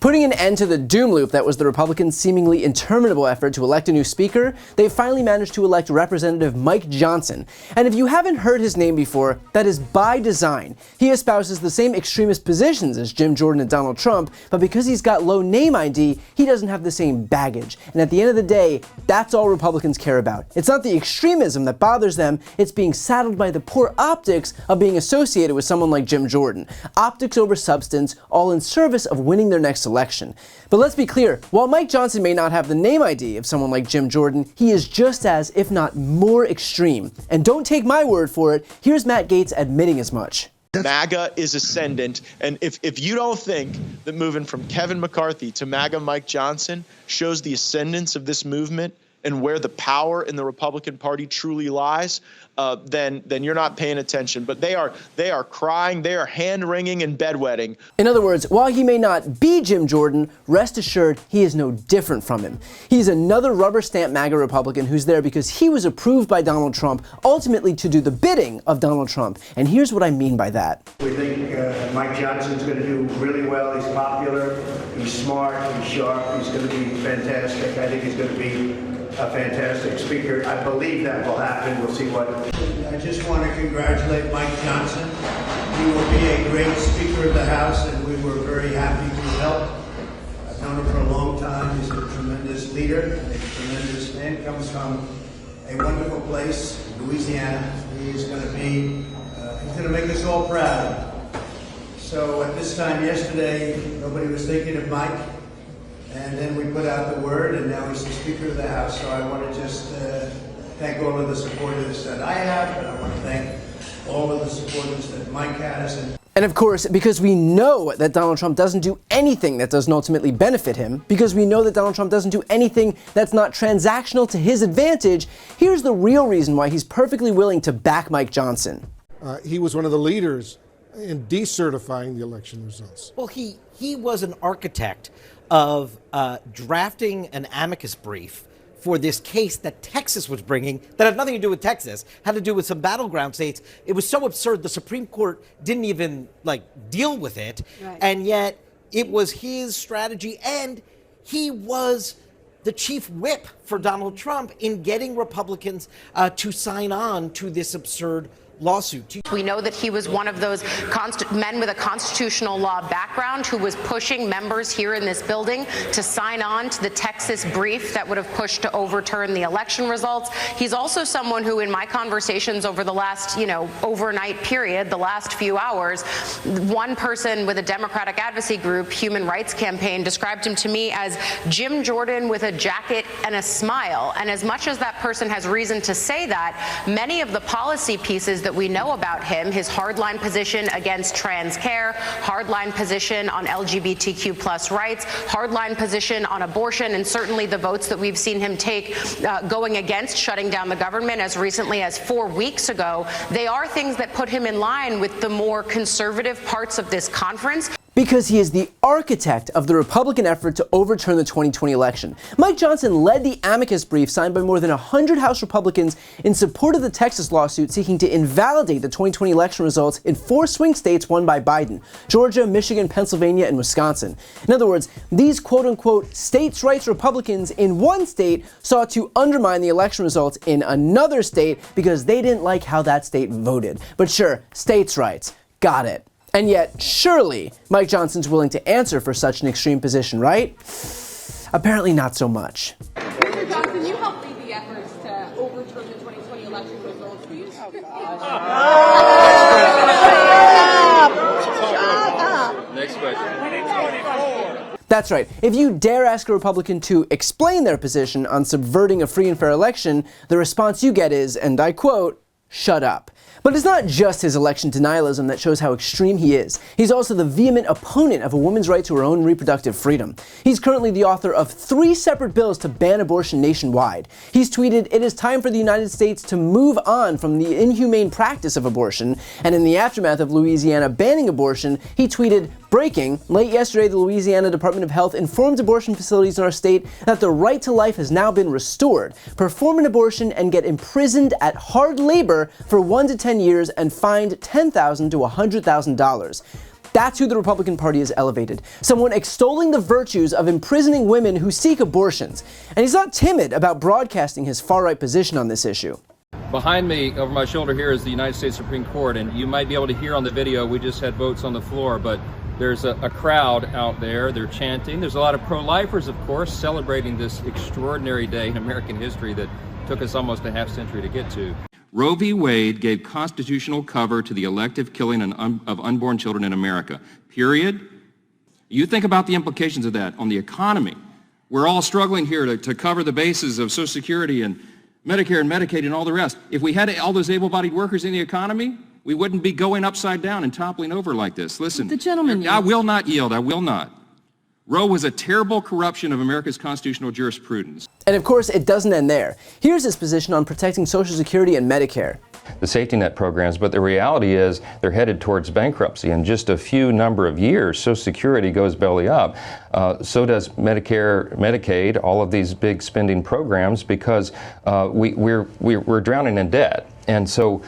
Putting an end to the doom loop that was the Republicans' seemingly interminable effort to elect a new speaker, they finally managed to elect Representative Mike Johnson. And if you haven't heard his name before, that is by design. He espouses the same extremist positions as Jim Jordan and Donald Trump, but because he's got low name ID, he doesn't have the same baggage. And at the end of the day, that's all Republicans care about. It's not the extremism that bothers them, it's being saddled by the poor optics of being associated with someone like Jim Jordan. Optics over substance, all in service of winning their next election. But let's be clear, while Mike Johnson may not have the name ID of someone like Jim Jordan, he is just as, if not more extreme. And don't take my word for it, here's Matt Gaetz admitting as much. MAGA is ascendant, and if you don't think that moving from Kevin McCarthy to MAGA Mike Johnson shows the ascendance of this movement and where the power in the Republican Party truly lies, then you're not paying attention. But they are crying, they are hand-wringing and bedwetting. In other words, while he may not be Jim Jordan, rest assured he is no different from him. He's another rubber stamp MAGA Republican who's there because he was approved by Donald Trump, ultimately to do the bidding of Donald Trump. And here's what I mean by that. We think Mike Johnson's going to do really well. He's popular, he's smart, he's sharp, he's going to be fantastic. I think he's going to be a fantastic speaker. I believe that will happen. We'll see what. I just want to congratulate Mike Johnson. He will be a great Speaker of the House, and we were very happy to help. I've known him for a long time. He's a tremendous leader, a tremendous man. Comes from a wonderful place, Louisiana. He's going to make us all proud. So at this time yesterday, nobody was thinking of Mike. And then we put out the word, and now he's the Speaker of the House. So I want to just thank all of the supporters that I have, and I want to thank all of the supporters that Mike has. And of course, because we know that Donald Trump doesn't do anything that doesn't ultimately benefit him, because we know that Donald Trump doesn't do anything that's not transactional to his advantage, here's the real reason why he's perfectly willing to back Mike Johnson. He was one of the leaders in decertifying the election results. Well, he was an architect of drafting an amicus brief for this case that Texas was bringing that had nothing to do with Texas, had to do with some battleground states. It was so absurd the Supreme Court didn't even deal with it. Right. And yet it was his strategy, and he was the chief whip for Donald Trump in getting Republicans to sign on to this absurd lawsuit. We know that he was one of those men with a constitutional law background who was pushing members here in this building to sign on to the Texas brief that would have pushed to overturn the election results. He's also someone who, in my conversations over the last, overnight period, the last few hours, one person with a Democratic advocacy group, Human Rights Campaign, described him to me as Jim Jordan with a jacket and a smile. And as much as that person has reason to say that, many of the policy pieces that we know about him, his hardline position against trans care, hardline position on LGBTQ plus rights, hardline position on abortion, and certainly the votes that we've seen him take going against shutting down the government as recently as 4 weeks ago, they are things that put him in line with the more conservative parts of this conference. Because he is the architect of the Republican effort to overturn the 2020 election. Mike Johnson led the amicus brief signed by more than 100 House Republicans in support of the Texas lawsuit seeking to invalidate the 2020 election results in 4 swing states won by Biden: Georgia, Michigan, Pennsylvania, and Wisconsin. In other words, these quote-unquote states' rights Republicans in one state sought to undermine the election results in another state because they didn't like how that state voted. But sure, states' rights. Got it. And yet, surely, Mike Johnson's willing to answer for such an extreme position, right? Apparently not so much. Mr. Johnson, you helped lead the efforts to overturn the 2020 election results. Next question. That's right. If you dare ask a Republican to explain their position on subverting a free and fair election, the response you get is, and I quote, "Shut up." But it's not just his election denialism that shows how extreme he is. He's also the vehement opponent of a woman's right to her own reproductive freedom. He's currently the author of 3 separate bills to ban abortion nationwide. He's tweeted, "It is time for the United States to move on from the inhumane practice of abortion." And in the aftermath of Louisiana banning abortion, he tweeted, "Breaking, late yesterday, the Louisiana Department of Health informed abortion facilities in our state that the right to life has now been restored. Perform an abortion and get imprisoned at hard labor for 1 to 10 years and fined $10,000 to $100,000. That's who the Republican Party has elevated. Someone extolling the virtues of imprisoning women who seek abortions. And he's not timid about broadcasting his far-right position on this issue. Behind me, over my shoulder here, is the United States Supreme Court, and you might be able to hear on the video, we just had votes on the floor, but there's a crowd out there, they're chanting. There's a lot of pro-lifers, of course, celebrating this extraordinary day in American history that took us almost a half century to get to. Roe v. Wade gave constitutional cover to the elective killing of unborn children in America, period. You think about the implications of that on the economy. We're all struggling here to cover the bases of Social Security and Medicare and Medicaid and all the rest. If we had all those able-bodied workers in the economy, we wouldn't be going upside down and toppling over like this. Listen, the gentleman I will not yield. I will not. Roe was a terrible corruption of America's constitutional jurisprudence. And of course, it doesn't end there. Here's his position on protecting Social Security and Medicare. The safety net programs, but the reality is they're headed towards bankruptcy. In just a few number of years, Social Security goes belly up. So does Medicare, Medicaid, all of these big spending programs, because we're drowning in debt. And so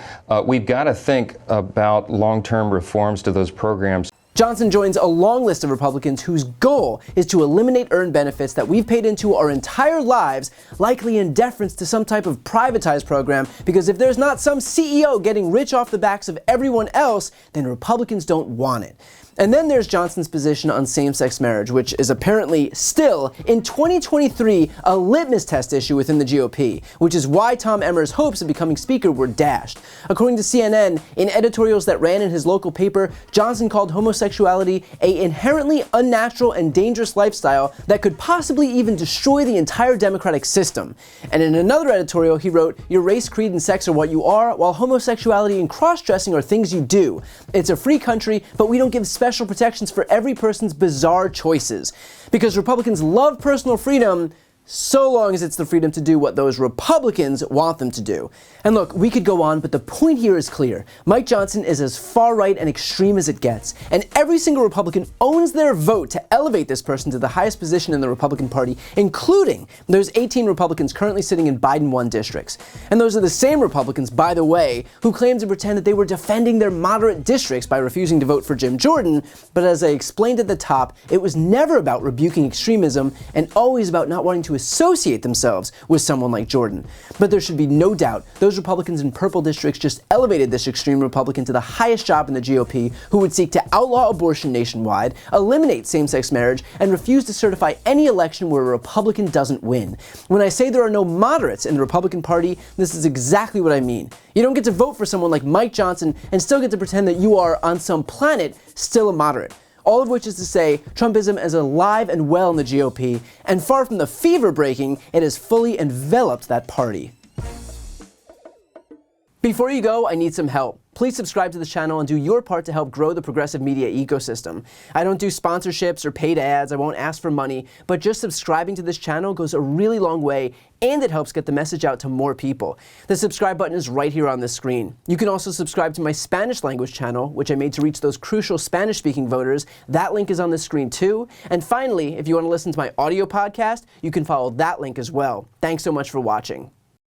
we've got to think about long-term reforms to those programs. Johnson joins a long list of Republicans whose goal is to eliminate earned benefits that we've paid into our entire lives, likely in deference to some type of privatized program, because if there's not some CEO getting rich off the backs of everyone else, then Republicans don't want it. And then there's Johnson's position on same-sex marriage, which is apparently still, in 2023, a litmus test issue within the GOP, which is why Tom Emmer's hopes of becoming Speaker were dashed. According to CNN, in editorials that ran in his local paper, Johnson called homosexuality an inherently unnatural and dangerous lifestyle that could possibly even destroy the entire democratic system. And in another editorial, he wrote, "Your race, creed, and sex are what you are, while homosexuality and cross-dressing are things you do. It's a free country, but we don't give special protections for every person's bizarre choices." Because Republicans love personal freedom, so long as it's the freedom to do what those Republicans want them to do. And look, we could go on, but the point here is clear. Mike Johnson is as far right and extreme as it gets, and every single Republican owns their vote to elevate this person to the highest position in the Republican Party, including those 18 Republicans currently sitting in Biden-won districts. And those are the same Republicans, by the way, who claim to pretend that they were defending their moderate districts by refusing to vote for Jim Jordan, but as I explained at the top, it was never about rebuking extremism and always about not wanting to associate themselves with someone like Jordan. But there should be no doubt those Republicans in purple districts just elevated this extreme Republican to the highest job in the GOP, who would seek to outlaw abortion nationwide, eliminate same-sex marriage, and refuse to certify any election where a Republican doesn't win. When I say there are no moderates in the Republican Party, this is exactly what I mean. You don't get to vote for someone like Mike Johnson and still get to pretend that you are, on some planet, still a moderate. All of which is to say, Trumpism is alive and well in the GOP, and far from the fever breaking, it has fully enveloped that party. Before you go, I need some help. Please subscribe to this channel and do your part to help grow the progressive media ecosystem. I don't do sponsorships or paid ads, I won't ask for money, but just subscribing to this channel goes a really long way, and it helps get the message out to more people. The subscribe button is right here on this screen. You can also subscribe to my Spanish language channel, which I made to reach those crucial Spanish-speaking voters. That link is on the screen too. And finally, if you want to listen to my audio podcast, you can follow that link as well. Thanks so much for watching.